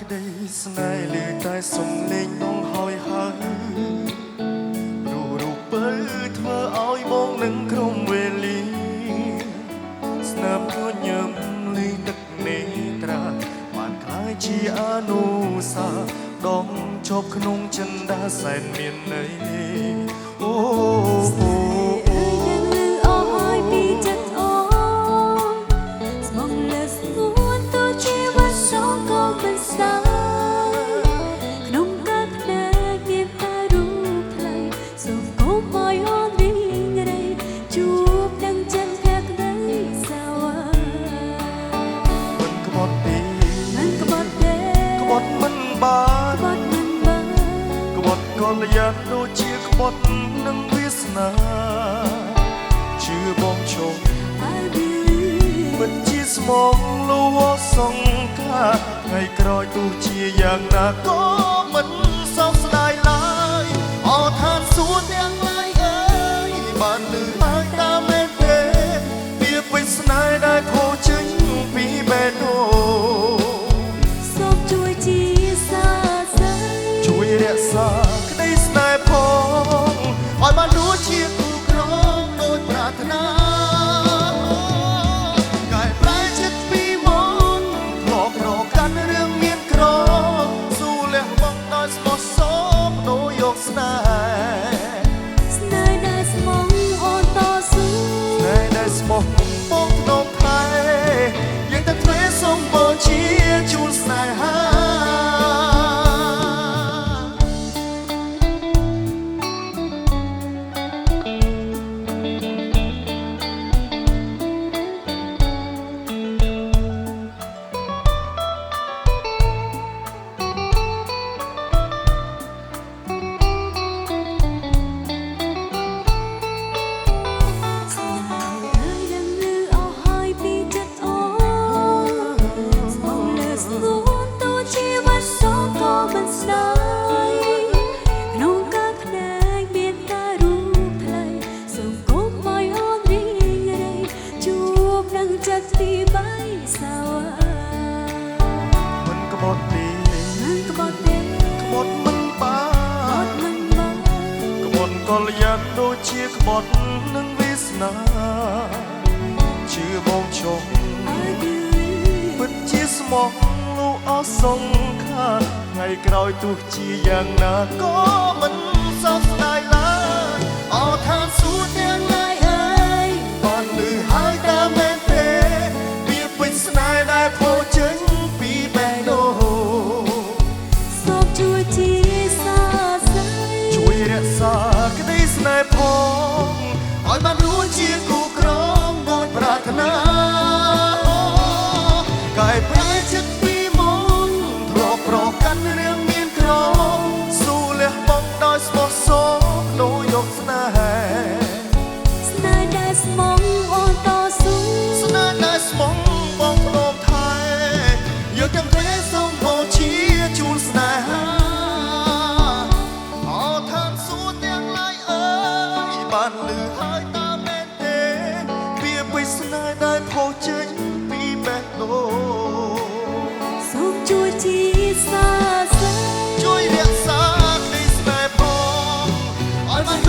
ក្តីស្នេហ៍លឺតែសំឡេងនងហើយហើយរូបពើធ្វើឲ្យបងនឹងក្រុមវេលាស្នាមញញឹមលីទឹកនេត្រាបានคล้ายជាអនុសាសន៍ដងជាប់ក្នុងចិន្តាសែនមានន័យអូកលយ៉ាងដូចជាក្បត់នឹងវាសនាជឿបងជុំមិនជាស្មងលោសង្ខាថ្ងៃក្រោយទោះជាយ៉ាងណាក៏មិនសោកស្ដាយឡើយអរថានសួរទាំងឡាយអើយបានលឺហើយតាមមែនទេវាពេញស្នេហ៍ដែលខូចចេញពីបេះដូងសូមជួយជាសាស្័យជួយរក្សាឲ្យបានរួចជាគូក្រងដូចប្រាថ្នាកែប្រែចិត្តពីមុនធ្លាប់រកកាន់រឿងមានក្រស៊ូលះបង់ដោយស្មោះសរដូរយកស្នេហ៍ស្នេហ៍ដែលស្មោះអូនតស៊ូស្នេហ៍ដែលស្មោះបងភ្នំខែយើងតែធ្វេសូមបូជាជូនស្នេហាកលយ៉ាងដូចជាក្បត់នឹងវាសនាជឿបងជុំពិតជាស្មោះលោកអស់សង្ខារថ្ងៃក្រោយទោះជាយ៉ាងណាក៏មិនសោកស្ដាយឡើយអរថានសួរទាំងឡាយអើយបានលឺហើយតាមមែនទេវាពេញស្នេហ៍ដែលពោចេញពីបេះដូងសូមជួយជាសាស្័យជួយរក្សាក្តីស្នេហ៍ផងឲ្យបានរួចជាគូក្រងដូចប្រាថ្នាកែប្រែចិត្តពីមុនធ្លាប់ប្រកាន់រឿងមានក្រស៊ូលះបង់ដោយស្មោះសរដូរយកស្នេហ៍ស្នេហ៍ដែលស្មងអូនតស៊ូស្នេហ៍ដែលស្មងបងភ្នំថែយកទាំងទេសូមបូជាជូនស្នេហាបានលឺហើយតាមមែនទេវាពេញស្នេហ៍ដែលផុសចេញពីបេះដូងសូមជួយជាសាស្័យជួយរក្សាក្តីស្នេហ៍ផងឲ្យបាន